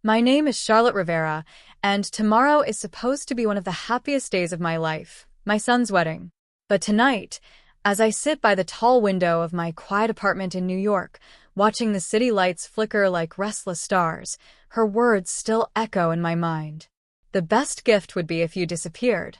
My name is Charlotte Rivera, and tomorrow is supposed to be one of the happiest days of my life, my son's wedding. But tonight, as I sit by the tall window of my quiet apartment in New York, watching the city lights flicker like restless stars, her words still echo in my mind. The best gift would be if you disappeared.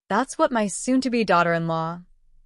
That's what my soon-to-be daughter-in-law,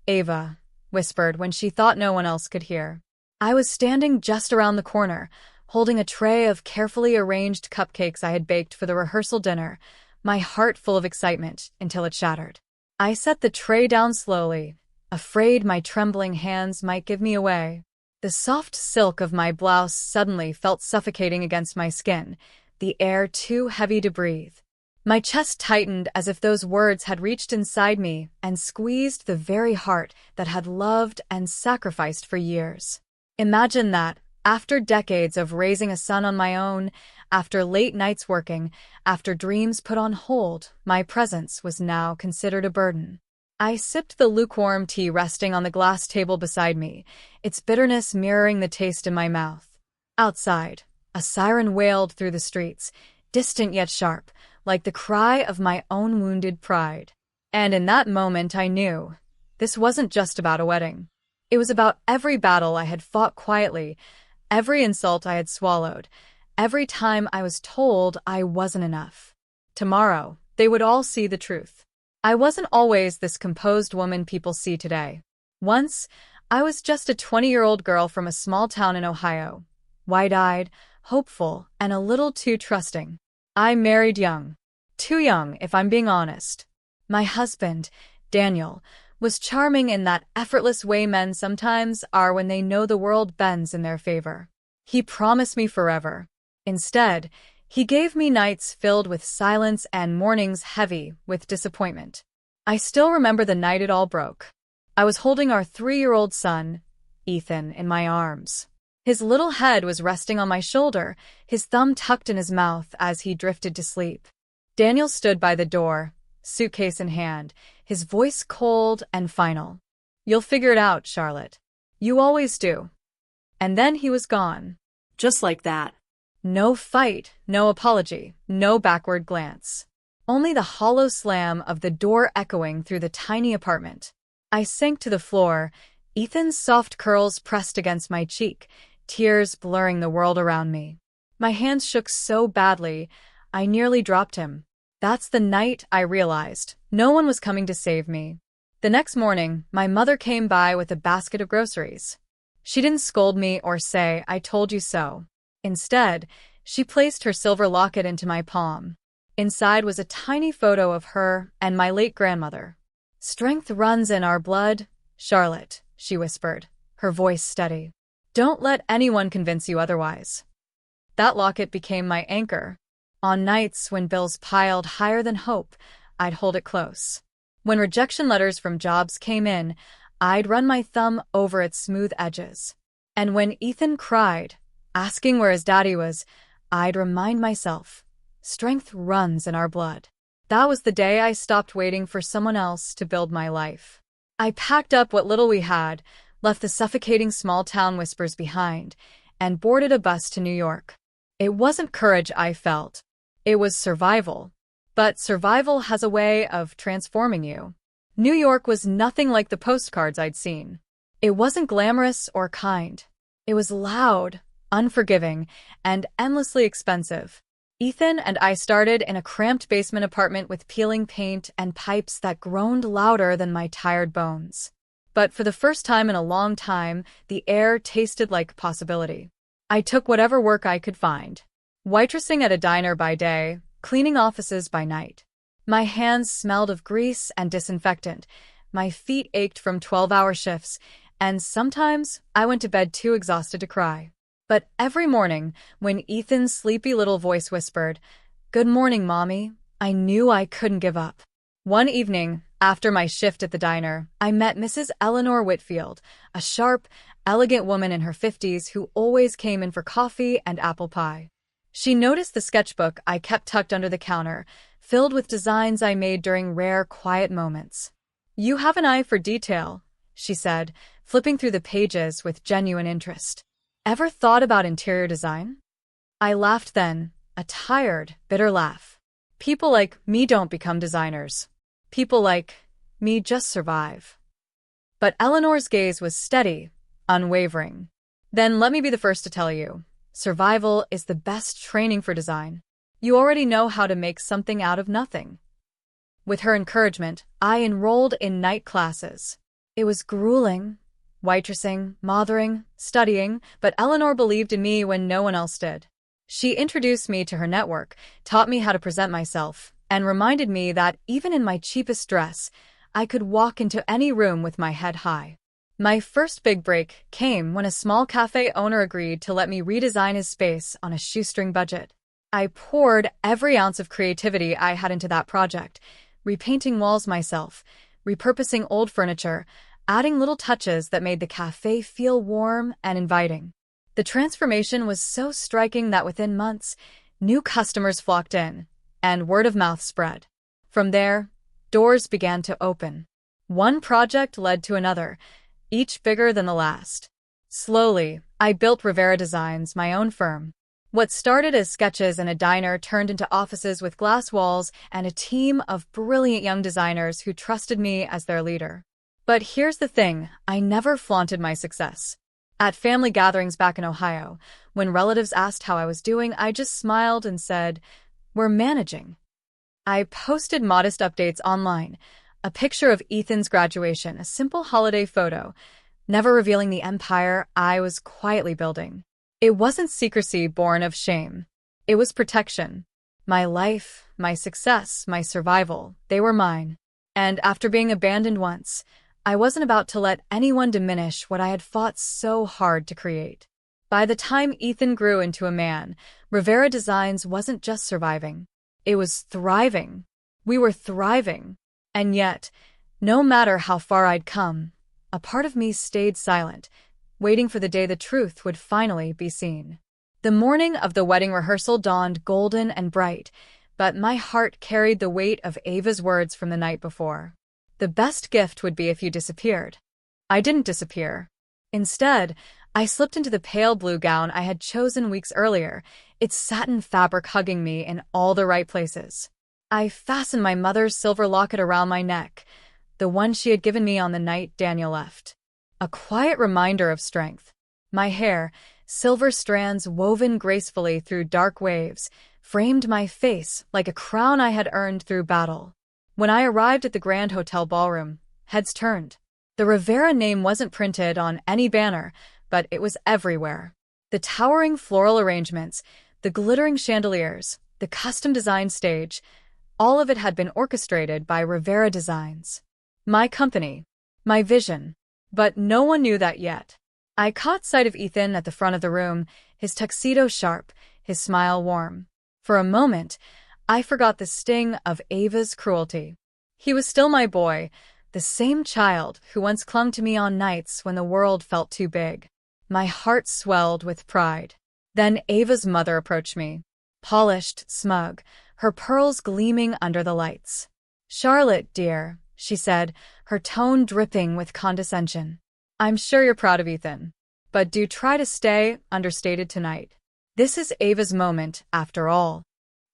Ava, whispered when she thought no one else could hear. I was standing just around the corner, holding a tray of carefully arranged cupcakes I had baked for the rehearsal dinner, my heart full of excitement until it shattered. I set the tray down slowly, afraid my trembling hands might give me away. The soft silk of my blouse suddenly felt suffocating against my skin, the air too heavy to breathe. My chest tightened as if those words had reached inside me and squeezed the very heart that had loved and sacrificed for years. Imagine that, after decades of raising a son on my own, after late nights working, after dreams put on hold, my presence was now considered a burden. I sipped the lukewarm tea resting on the glass table beside me, its bitterness mirroring the taste in my mouth. Outside, a siren wailed through the streets, distant yet sharp, like the cry of my own wounded pride. And in that moment I knew, this wasn't just about a wedding. It was about every battle I had fought quietly, every insult I had swallowed, every time I was told I wasn't enough. Tomorrow, they would all see the truth. I wasn't always this composed woman people see today. Once, I was just a 20-year-old girl from a small town in Ohio, wide-eyed, hopeful, and a little too trusting. I married young. Too young, if I'm being honest. My husband, Daniel, was charming in that effortless way men sometimes are when they know the world bends in their favor. He promised me forever. Instead, he gave me nights filled with silence and mornings heavy with disappointment. I still remember the night it all broke. I was holding our 3-year-old son, Ethan, in my arms. His little head was resting on my shoulder, his thumb tucked in his mouth as he drifted to sleep. Daniel stood by the door, suitcase in hand, his voice cold and final. "You'll figure it out, Charlotte. You always do." And then he was gone. Just like that. No fight, no apology, no backward glance. Only the hollow slam of the door echoing through the tiny apartment. I sank to the floor, Ethan's soft curls pressed against my cheek, tears blurring the world around me. My hands shook so badly, I nearly dropped him. That's the night I realized no one was coming to save me. The next morning, my mother came by with a basket of groceries. She didn't scold me or say, "I told you so." Instead, she placed her silver locket into my palm. Inside was a tiny photo of her and my late grandmother. "Strength runs in our blood, Charlotte," she whispered, her voice steady. "Don't let anyone convince you otherwise." That locket became my anchor. On nights when bills piled higher than hope, I'd hold it close. When rejection letters from jobs came in, I'd run my thumb over its smooth edges. And when Ethan cried, asking where his daddy was, I'd remind myself, strength runs in our blood. That was the day I stopped waiting for someone else to build my life. I packed up what little we had, left the suffocating small-town whispers behind, and boarded a bus to New York. It wasn't courage I felt. It was survival. But survival has a way of transforming you. New York was nothing like the postcards I'd seen. It wasn't glamorous or kind. It was loud, unforgiving, and endlessly expensive. Ethan and I started in a cramped basement apartment with peeling paint and pipes that groaned louder than my tired bones. But for the first time in a long time, the air tasted like possibility. I took whatever work I could find. Waitressing at a diner by day, cleaning offices by night. My hands smelled of grease and disinfectant, my feet ached from 12-hour shifts, and sometimes I went to bed too exhausted to cry. But every morning, when Ethan's sleepy little voice whispered, "Good morning, Mommy," I knew I couldn't give up. One evening, after my shift at the diner, I met Mrs. Eleanor Whitfield, a sharp, elegant woman in her 50s who always came in for coffee and apple pie. She noticed the sketchbook I kept tucked under the counter, filled with designs I made during rare, quiet moments. "You have an eye for detail," she said, flipping through the pages with genuine interest. "Ever thought about interior design?" I laughed then, a tired, bitter laugh. People like me don't become designers. People like me just survive. But Eleanor's gaze was steady, unwavering. Then let me be the first to tell you, survival is the best training for design. You already know how to make something out of nothing. With her encouragement, I enrolled in night classes. It was grueling, waitressing, mothering, studying, but Eleanor believed in me when no one else did. She introduced me to her network, taught me how to present myself, and reminded me that even in my cheapest dress, I could walk into any room with my head high. My first big break came when a small cafe owner agreed to let me redesign his space on a shoestring budget. I poured every ounce of creativity I had into that project, repainting walls myself, repurposing old furniture, adding little touches that made the cafe feel warm and inviting. The transformation was so striking that within months, new customers flocked in, and word of mouth spread. From there, doors began to open. One project led to another, each bigger than the last. Slowly, I built Rivera Designs, my own firm. What started as sketches in a diner turned into offices with glass walls and a team of brilliant young designers who trusted me as their leader. But here's the thing, I never flaunted my success. At family gatherings back in Ohio, when relatives asked how I was doing, I just smiled and said, "We're managing." I posted modest updates online, a picture of Ethan's graduation, a simple holiday photo, never revealing the empire I was quietly building. It wasn't secrecy born of shame. It was protection. My life, my success, my survival, they were mine. And after being abandoned once, I wasn't about to let anyone diminish what I had fought so hard to create. By the time Ethan grew into a man, Rivera Designs wasn't just surviving. It was thriving. We were thriving. And yet, no matter how far I'd come, a part of me stayed silent, waiting for the day the truth would finally be seen. The morning of the wedding rehearsal dawned golden and bright, but my heart carried the weight of Ava's words from the night before. The best gift would be if you disappeared. I didn't disappear. Instead, I slipped into the pale blue gown I had chosen weeks earlier, its satin fabric hugging me in all the right places. I fastened my mother's silver locket around my neck, the one she had given me on the night Daniel left. A quiet reminder of strength. My hair, silver strands woven gracefully through dark waves, framed my face like a crown I had earned through battle. When I arrived at the Grand Hotel ballroom, heads turned. The Rivera name wasn't printed on any banner, but it was everywhere. The towering floral arrangements, the glittering chandeliers, the custom-designed stage, all of it had been orchestrated by Rivera Designs. My company, my vision. But no one knew that yet. I caught sight of Ethan at the front of the room, his tuxedo sharp, his smile warm. For a moment, I forgot the sting of Ava's cruelty. He was still my boy, the same child who once clung to me on nights when the world felt too big. My heart swelled with pride. Then Ava's mother approached me, polished, smug, her pearls gleaming under the lights. "Charlotte, dear," she said, her tone dripping with condescension. "I'm sure you're proud of Ethan. But do try to stay understated tonight. This is Ava's moment, after all."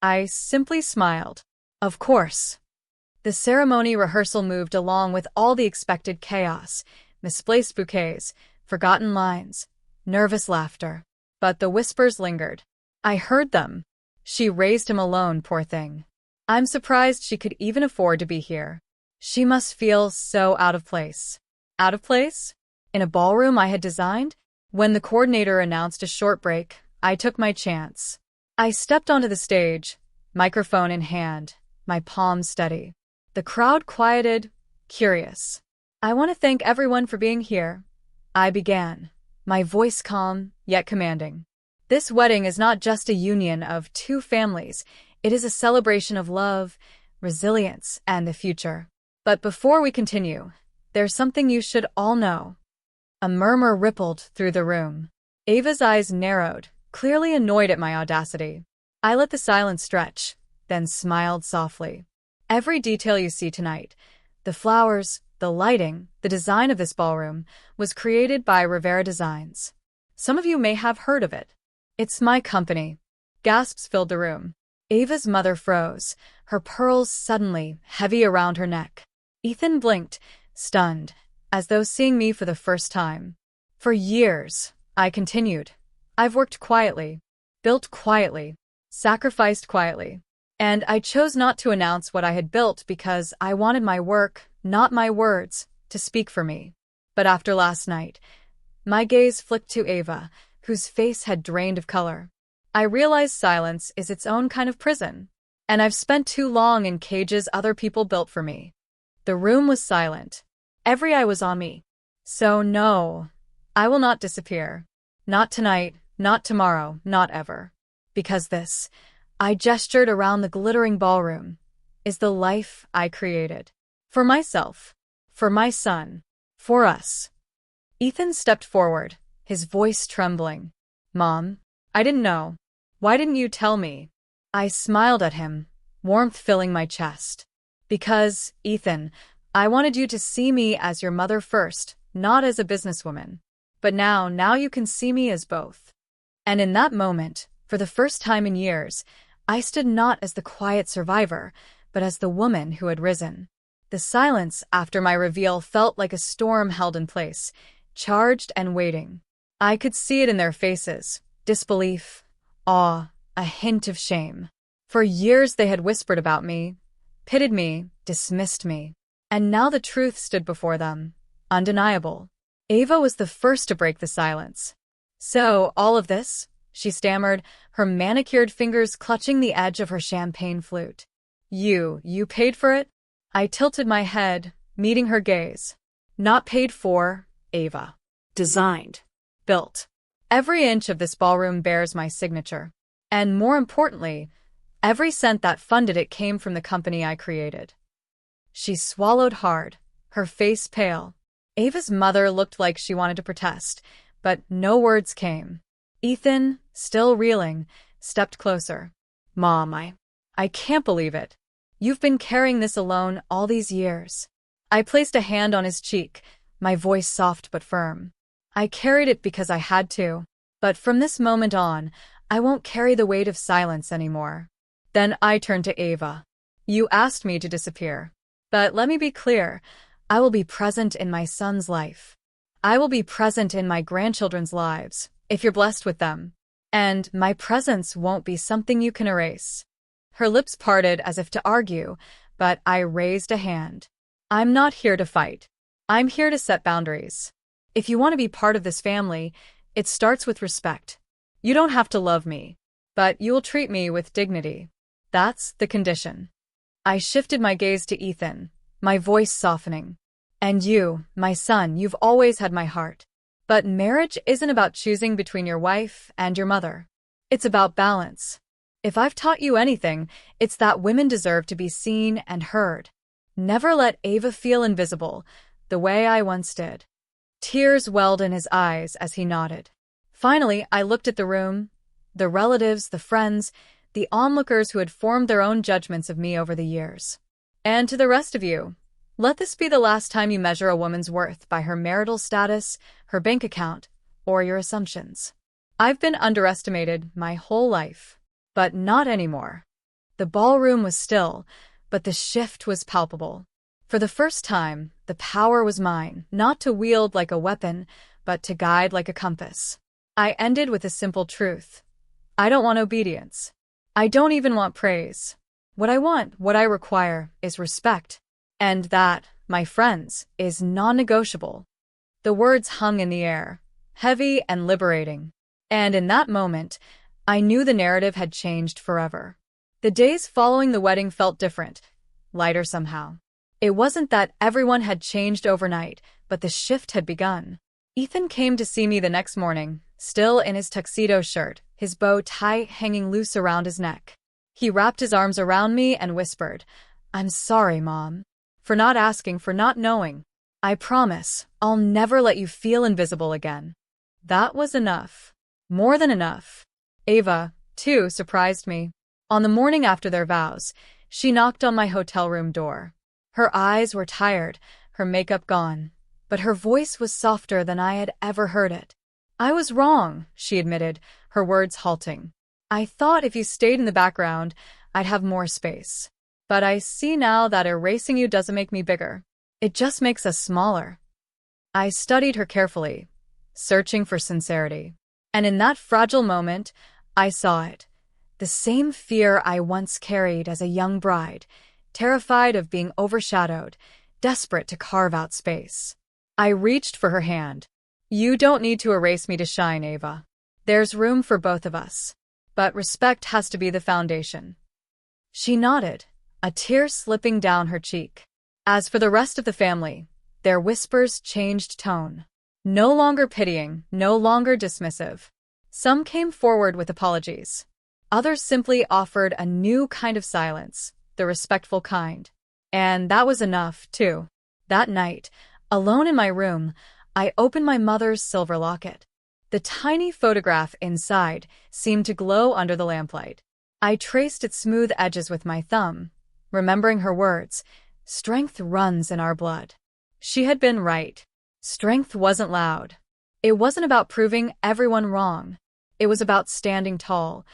I simply smiled. Of course. The ceremony rehearsal moved along with all the expected chaos, misplaced bouquets, forgotten lines, nervous laughter. But the whispers lingered. I heard them. "She raised him alone, poor thing. I'm surprised she could even afford to be here. She must feel so out of place." Out of place? In a ballroom I had designed? When the coordinator announced a short break, I took my chance. I stepped onto the stage, microphone in hand, my palms steady. The crowd quieted, curious. "I want to thank everyone for being here," I began, my voice calm yet commanding. "This wedding is not just a union of two families. It is a celebration of love, resilience, and the future. But before we continue, there's something you should all know." A murmur rippled through the room. Ava's eyes narrowed, clearly annoyed at my audacity. I let the silence stretch, then smiled softly. "Every detail you see tonight, the flowers, the lighting, the design of this ballroom, was created by Rivera Designs. Some of you may have heard of it. It's my company. Gasps filled the room. Ava's mother froze, her pearls suddenly heavy around her neck. Ethan blinked, stunned, as though seeing me for the first time. For years, I continued. I've worked quietly, built quietly, sacrificed quietly. And I chose not to announce what I had built because I wanted my work, not my words, to speak for me. But after last night, my gaze flicked to Ava, whose face had drained of color. I realized silence is its own kind of prison, and I've spent too long in cages other people built for me. The room was silent. Every eye was on me. So no, I will not disappear. Not tonight, not tomorrow, not ever. Because this, I gestured around the glittering ballroom, is the life I created. For myself, for my son, for us. Ethan stepped forward, his voice trembling. Mom, I didn't know. Why didn't you tell me? I smiled at him, warmth filling my chest. Because, Ethan, I wanted you to see me as your mother first, not as a businesswoman. But now you can see me as both. And in that moment, for the first time in years, I stood not as the quiet survivor, but as the woman who had risen. The silence after my reveal felt like a storm held in place, charged and waiting. I could see it in their faces, disbelief, awe, a hint of shame. For years they had whispered about me, pitied me, dismissed me. And now the truth stood before them, undeniable. Ava was the first to break the silence. So, all of this? She stammered, her manicured fingers clutching the edge of her champagne flute. You paid for it? I tilted my head, meeting her gaze. Not paid for, Ava. Designed. Built. Every inch of this ballroom bears my signature. And more importantly, every cent that funded it came from the company I created. She swallowed hard, her face pale. Ava's mother looked like she wanted to protest, but no words came. Ethan, still reeling, stepped closer. Mom, I can't believe it. You've been carrying this alone all these years. I placed a hand on his cheek, my voice soft but firm. I carried it because I had to. But from this moment on, I won't carry the weight of silence anymore. Then I turned to Ava. You asked me to disappear. But let me be clear, I will be present in my son's life. I will be present in my grandchildren's lives, if you're blessed with them. And my presence won't be something you can erase. Her lips parted as if to argue, but I raised a hand. I'm not here to fight. I'm here to set boundaries. If you want to be part of this family, it starts with respect. You don't have to love me, but you'll treat me with dignity. That's the condition. I shifted my gaze to Ethan, my voice softening. And you, my son, you've always had my heart. But marriage isn't about choosing between your wife and your mother. It's about balance. If I've taught you anything, it's that women deserve to be seen and heard. Never let Ava feel invisible, the way I once did. Tears welled in his eyes as he nodded. Finally, I looked at the room, the relatives, the friends, the onlookers who had formed their own judgments of me over the years. And to the rest of you, let this be the last time you measure a woman's worth by her marital status, her bank account, or your assumptions. I've been underestimated my whole life, but not anymore. The ballroom was still, but the shift was palpable. For the first time, the power was mine, not to wield like a weapon, but to guide like a compass. I ended with a simple truth. I don't want obedience. I don't even want praise. What I want, what I require, is respect. And that, my friends, is non-negotiable. The words hung in the air, heavy and liberating. And in that moment, I knew the narrative had changed forever. The days following the wedding felt different, lighter somehow. It wasn't that everyone had changed overnight, but the shift had begun. Ethan came to see me the next morning, still in his tuxedo shirt, his bow tie hanging loose around his neck. He wrapped his arms around me and whispered, I'm sorry, Mom. For not asking, for not knowing. I promise, I'll never let you feel invisible again. That was enough. More than enough. Ava, too, surprised me. On the morning after their vows, she knocked on my hotel room door. Her eyes were tired, her makeup gone, but her voice was softer than I had ever heard it. I was wrong, she admitted, her words halting. I thought if you stayed in the background, I'd have more space. But I see now that erasing you doesn't make me bigger. It just makes us smaller. I studied her carefully, searching for sincerity. And in that fragile moment, I saw it. The same fear I once carried as a young bride, terrified of being overshadowed, desperate to carve out space. I reached for her hand. You don't need to erase me to shine, Ava. There's room for both of us. But respect has to be the foundation. She nodded, a tear slipping down her cheek. As for the rest of the family, their whispers changed tone. No longer pitying, no longer dismissive. Some came forward with apologies. Others simply offered a new kind of silence, the respectful kind. And that was enough, too. That night, alone in my room, I opened my mother's silver locket. The tiny photograph inside seemed to glow under the lamplight. I traced its smooth edges with my thumb, remembering her words, "Strength runs in our blood." She had been right. Strength wasn't loud. It wasn't about proving everyone wrong. It was about standing tall,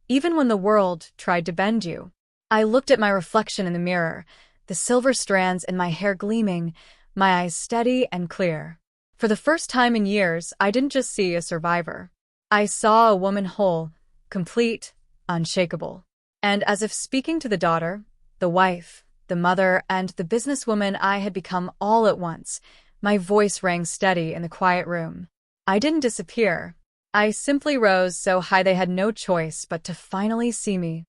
even when the world tried to bend you. I looked at my reflection in the mirror, the silver strands in my hair gleaming, my eyes steady and clear. For the first time in years, I didn't just see a survivor. I saw a woman whole, complete, unshakable. And as if speaking to the daughter, the wife, the mother, and the businesswoman I had become all at once, my voice rang steady in the quiet room. I didn't disappear. I simply rose so high they had no choice but to finally see me.